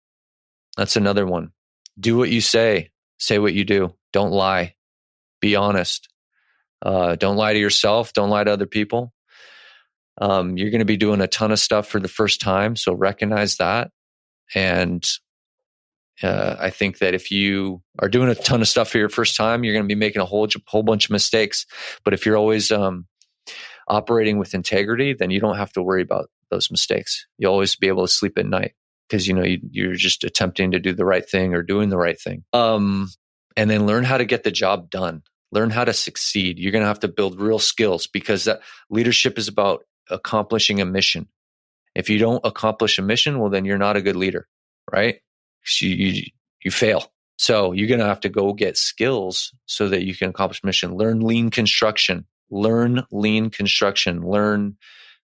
That's another one. Do what you say. Say what you do. Don't lie. Be honest. Don't lie to yourself. Don't lie to other people. You're going to be doing a ton of stuff for the first time, so recognize that. And I think that if you are doing a ton of stuff for your first time, you're going to be making a whole bunch of mistakes. But if you're always operating with integrity, then you don't have to worry about those mistakes. You'll always be able to sleep at night because you're just attempting to do the right thing or doing the right thing. And then learn how to get the job done. Learn how to succeed. You're going to have to build real skills because that leadership is about accomplishing a mission. If you don't accomplish a mission, well, then you're not a good leader, right? You fail. So you're going to have to go get skills so that you can accomplish mission. Learn lean construction. Learn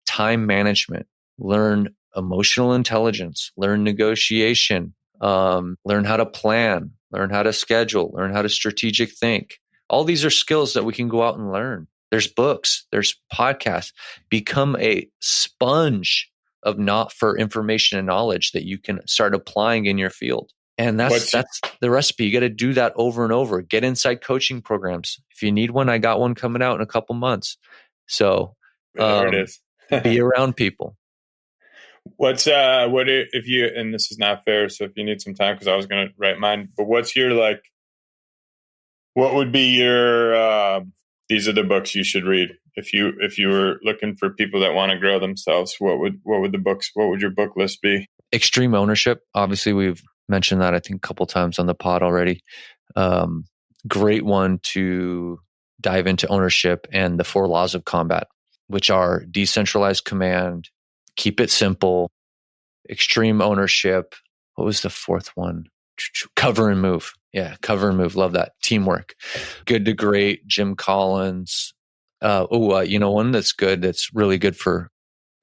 time management. Learn emotional intelligence. Learn negotiation. Learn how to plan. Learn how to schedule. Learn how to strategic think. All these are skills that we can go out and learn. There's books. There's podcasts. Become a sponge for information and knowledge that you can start applying in your field. And that's the recipe. You got to do that over and over. Get inside coaching programs. If you need one, I got one coming out in a couple months. So there it is. be around people. What if you, and this is not fair, so if you need some time, because I was going to write mine, but what's your, what would be your, these are the books you should read. If you were looking for people that want to grow themselves, what would your book list be? Extreme Ownership. Obviously, we've mentioned that I think a couple times on the pod already. Great one to dive into ownership and the 4 laws of combat, which are decentralized command, keep it simple, extreme ownership. What was the 4th one? Cover and move. Yeah, cover and move. Love that. Teamwork. Good to Great, Jim Collins. One that's good, that's really good for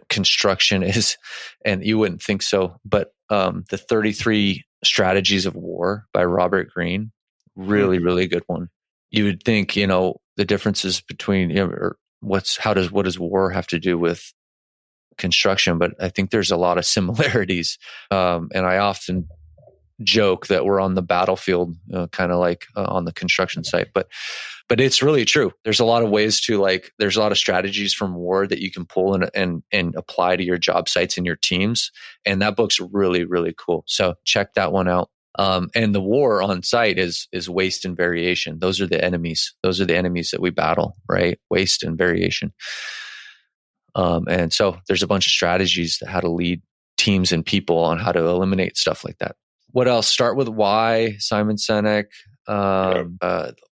construction is, and you wouldn't think so, but the 33 Strategies of War by Robert Greene. Really, really good one. You would think, the differences between, what does war have to do with construction? But I think there's a lot of similarities. And I often joke that we're on the battlefield, kind of like on the construction site, but it's really true. There's a lot of ways to there's a lot of strategies from war that you can pull and apply to your job sites and your teams. And that book's really, really cool. So check that one out. And the war on site is waste and variation. Those are the enemies. Those are the enemies that we battle, right? Waste and variation. And so there's a bunch of strategies that how to lead teams and people on how to eliminate stuff like that. What else? Start with Why, Simon Sinek. All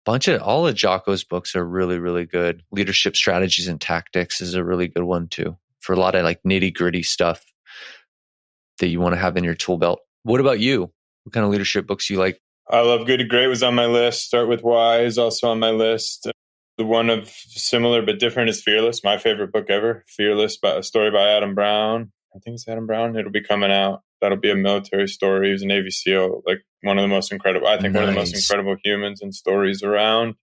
of Jocko's books are really, really good. Leadership Strategies and Tactics is a really good one too, for a lot of nitty gritty stuff that you want to have in your tool belt. What about you? What kind of leadership books you like? I love Good to Great was on my list. Start with Why is also on my list. The one of similar but different is Fearless, my favorite book ever. Fearless, a story by Adam Brown. I think it's Adam Brown. It'll be coming out. That'll be a military story. He was a Navy SEAL, one of the most incredible, one of the most incredible humans and stories around.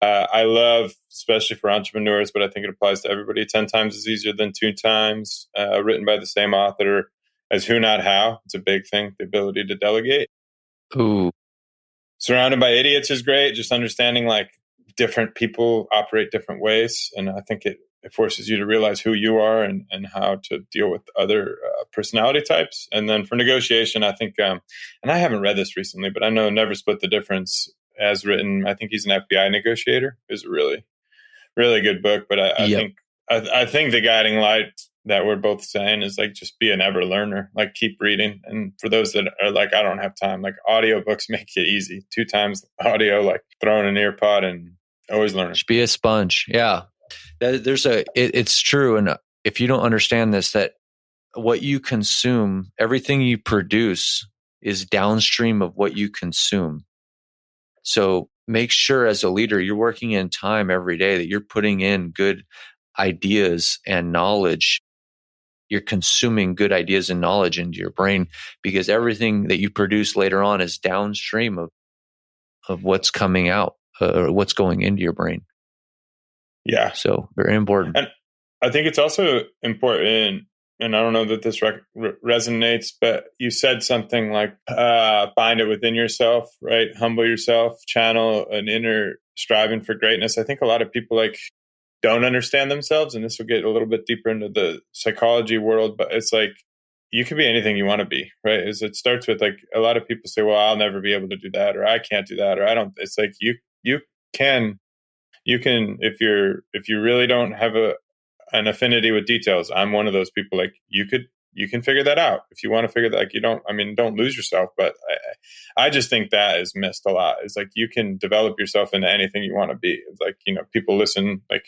I love, especially for entrepreneurs, but I think it applies to everybody, 10 times is easier than 2 times, written by the same author as Who Not How. It's a big thing, the ability to delegate. Ooh. Surrounded by Idiots is great. Just understanding different people operate different ways. And I think it forces you to realize who you are and how to deal with other personality types. And then for negotiation, I think, and I haven't read this recently, but I know Never Split the Difference as written. I think he's an FBI negotiator. Is a really, really good book. But I think the guiding light that we're both saying is just be an ever learner, keep reading. And for those that are I don't have time, audiobooks make it easy. 2 times audio, throwing an ear pod and always learning. Just be a sponge. Yeah. It's true. And if you don't understand this, that what you consume, everything you produce is downstream of what you consume. So make sure as a leader, you're working in time every day, that you're putting in good ideas and knowledge. You're consuming good ideas and knowledge into your brain, because everything that you produce later on is downstream of what's coming out or what's going into your brain. Yeah. So very important. And I think it's also important, and I don't know that this resonates, but you said something like find it within yourself, right? Humble yourself, channel an inner striving for greatness. I think a lot of people like don't understand themselves, and this will get a little bit deeper into the psychology world, but it's like you can be anything you want to be, right? It starts with like a lot of people say, well, I'll never be able to do that, or I can't do that, or I don't. It's like you can if you really don't have an affinity with details. I'm one of those people, like you can figure that out if you want to figure that. Like don't lose yourself, but I just think that is missed a lot. It's like you can develop yourself into anything you want to be. It's like, people listen, like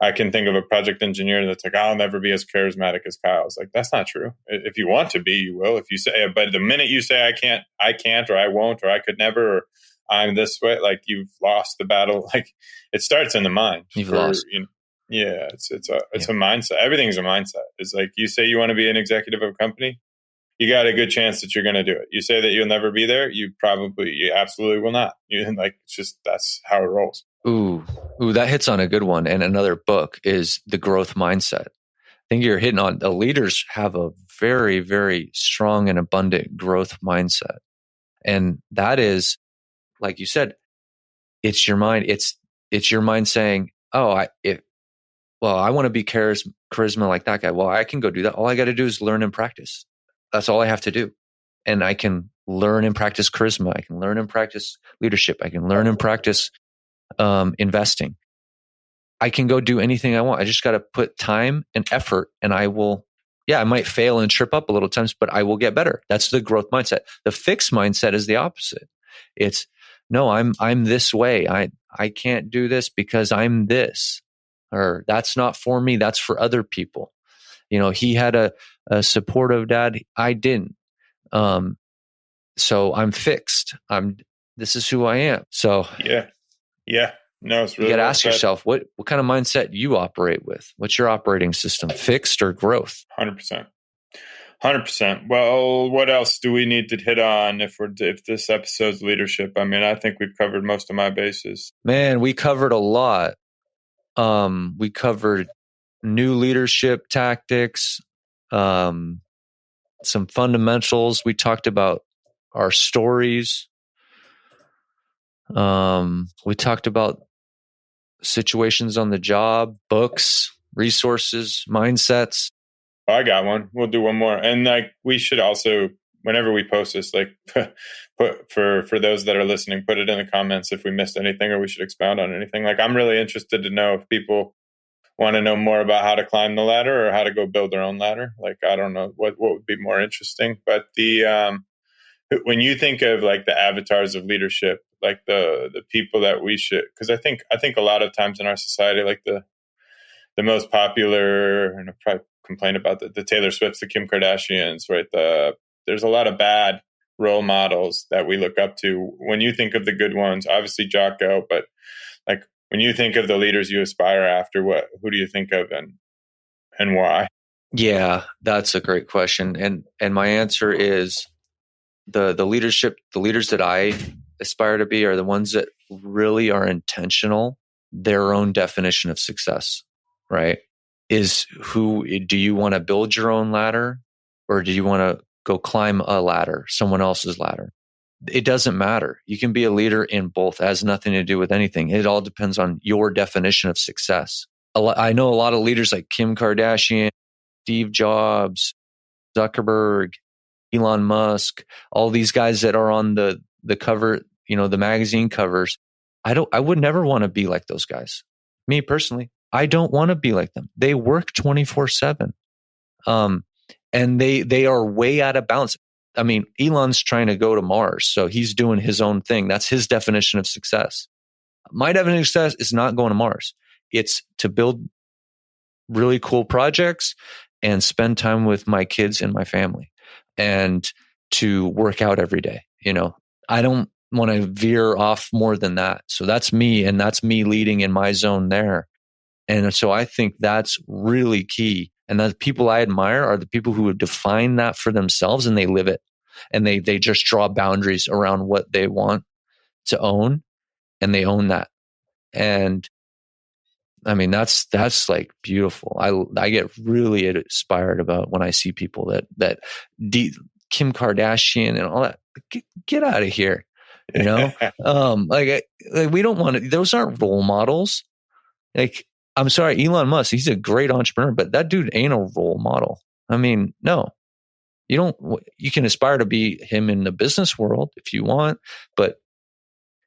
I can think of a project engineer that's like, I'll never be as charismatic as Kyle. It's like, that's not true. If you want to be, you will. If you say, but the minute you say I can't, or I won't, or I could never, or I'm this way, like you've lost the battle. Like it starts in the mind. You've lost. Yeah, it's a mindset. Everything's a mindset. It's like you say you want to be an executive of a company, you got a good chance that you're going to do it. You say that you'll never be there, you absolutely will not. That's how it rolls. Ooh, that hits on a good one. And another book is The Growth Mindset. I think you're hitting on, the leaders have a very, very strong and abundant growth mindset. And that is, like you said, it's your mind. It's your mind saying, oh, I want to be charisma like that guy. Well, I can go do that. All I got to do is learn and practice. That's all I have to do. And I can learn and practice charisma. I can learn and practice leadership. I can learn and practice investing. I can go do anything I want. I just got to put time and effort, and I will. Yeah, I might fail and trip up a little times, but I will get better. That's the growth mindset. The fixed mindset is the opposite. It's, no, I'm this way. I can't do this because I'm this, or that's not for me. That's for other people. He had a supportive dad. I didn't. So I'm fixed. This is who I am. So yeah. No, it's really. You got to ask yourself what kind of mindset you operate with. What's your operating system, fixed or growth? 100%. Well, what else do we need to hit on if this episode's leadership? I mean, I think we've covered most of my bases. Man, we covered a lot. We covered new leadership tactics, some fundamentals. We talked about our stories. We talked about situations on the job, books, resources, mindsets. I got one. We'll do one more. And like, we should also, whenever we post this, like put for those that are listening, put it in the comments if we missed anything or we should expound on anything. Like, I'm really interested to know if people want to know more about how to climb the ladder or how to go build their own ladder. Like, I don't know what would be more interesting, but when you think of like the avatars of leadership, like the people that we should, because I think a lot of times in our society, like the most popular, and I probably complain about the Taylor Swifts, the Kim Kardashians, right? There's a lot of bad role models that we look up to. When you think of the good ones, obviously Jocko, but like when you think of the leaders you aspire after, who do you think of and why? Yeah, that's a great question. And my answer is the leaders that I aspire to be are the ones that really are intentional, their own definition of success, right? Is do you want to build your own ladder, or do you want to go climb a ladder, someone else's ladder? It doesn't matter. You can be a leader in both. It has nothing to do with anything. It all depends on your definition of success. I know a lot of leaders like Kim Kardashian, Steve Jobs, Zuckerberg, Elon Musk, all these guys that are on the cover, the magazine covers. I would never want to be like those guys. Me personally, I don't want to be like them. They work 24/7. And they are way out of balance. I mean, Elon's trying to go to Mars, so he's doing his own thing. That's his definition of success. My definition of success is not going to Mars. It's to build really cool projects and spend time with my kids and my family, and to work out every day. I don't want to veer off more than that. So that's me, and that's me leading in my zone there. And so I think that's really key. And the people I admire are the people who have defined that for themselves and they live it. And they just draw boundaries around what they want to own, and they own that. And I mean, that's like beautiful. I get really inspired about when I see people that Kim Kardashian and all that. Get out of here, like we don't want to. Those aren't role models. Like, I'm sorry, Elon Musk, he's a great entrepreneur, but that dude ain't a role model. I mean, no, you can aspire to be him in the business world if you want, but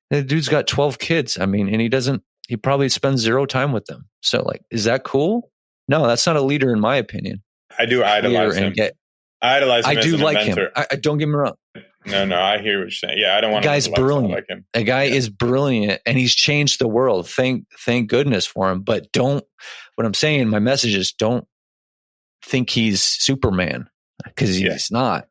the dude's got 12 kids. I mean, and he probably spends zero time with them. So like, is that cool? No, that's not a leader in my opinion. I do idolize him. I idolize him. I do like him. I don't get me wrong. No, I hear what you're saying. Yeah, I don't want to. Guy's brilliant. Like him. The guy is brilliant, and he's changed the world. Thank goodness for him. But what I'm saying, my message is, don't think he's Superman, because he's not.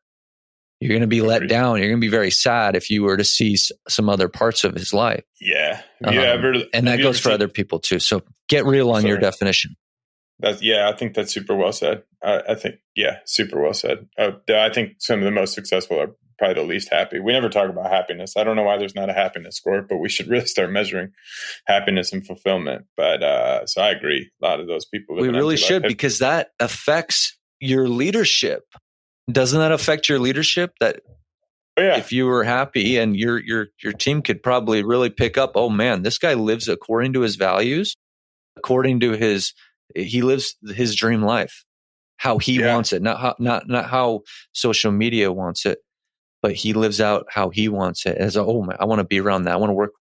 You're going to be let down. You're going to be very sad if you were to see some other parts of his life. Yeah. And that goes for other people too. So get real on your definition. I think that's super well said. I think, super well said. I think some of the most successful are probably the least happy. We never talk about happiness. I don't know why there's not a happiness score, but we should really start measuring happiness and fulfillment. But so I agree. A lot of those people. We really should, because that affects your leadership. Doesn't that affect your leadership? That if you were happy, and your team could probably really pick up, oh man, this guy lives according to his values, according to he lives his dream life, how he wants it, not how social media wants it, but he lives out how he wants it. As I want to be around that. I want to work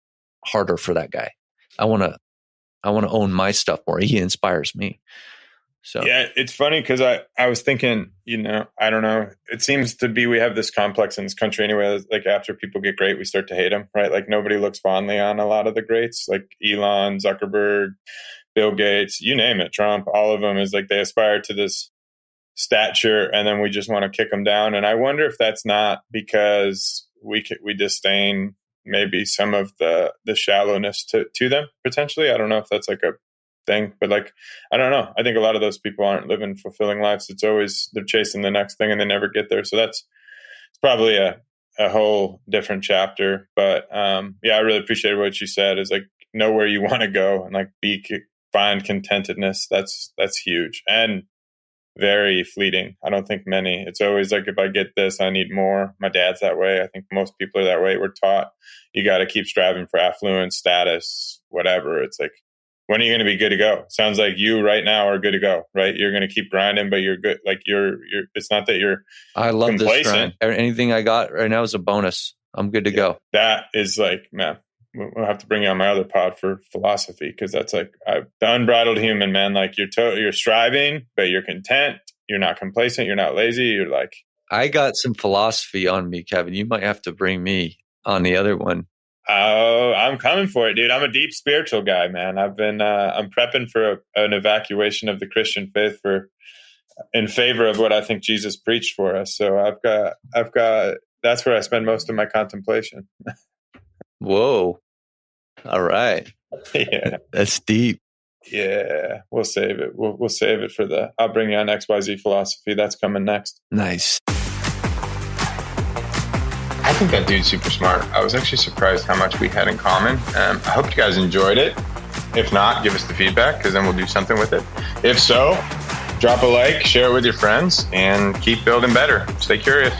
harder for that guy. I want to own my stuff more. He inspires me. So yeah, it's funny because I was thinking, I don't know. It seems to be we have this complex in this country anyway. Like after people get great, we start to hate them, right? Like nobody looks fondly on a lot of the greats, like Elon, Zuckerberg, Bill Gates, you name it, Trump. All of them is like they aspire to this stature, and then we just want to kick them down. And I wonder if that's not because we disdain maybe some of the shallowness to them potentially. I don't know if that's like a thing, but like, I don't know. I think a lot of those people aren't living fulfilling lives. It's always they're chasing the next thing and they never get there. So it's probably a whole different chapter. But I really appreciated what you said, is like know where you want to go and like find contentedness. That's huge and very fleeting. I don't think many. It's always like, if I get this, I need more. My dad's that way. I think most people are that way. We're taught you got to keep striving for affluence, status, whatever. It's like, when are you going to be good to go? Sounds like you right now are good to go, right? You're going to keep grinding, but you're good. Like it's not that you're I love complacent. This grind. Anything I got right now is a bonus. I'm good to go. That is like, man, we'll have to bring you on my other pod for philosophy, because that's like the unbridled human, man. Like you're striving, but you're content. You're not complacent. You're not lazy. You're like, I got some philosophy on me, Kevin. You might have to bring me on the other one. Oh, I'm coming for it, dude. I'm a deep spiritual guy, man. I've been, I'm prepping for an evacuation of the Christian faith in favor of what I think Jesus preached for us. So I've got, that's where I spend most of my contemplation. Whoa. All right. Yeah. That's deep. Yeah. We'll save it. We'll save it for I'll bring you on XYZ philosophy. That's coming next. Nice. I think that dude's super smart. I was actually surprised how much we had in common. I hope you guys enjoyed it. If not, give us the feedback, because then we'll do something with it. If so, drop a like, share it with your friends, and keep building better. Stay curious.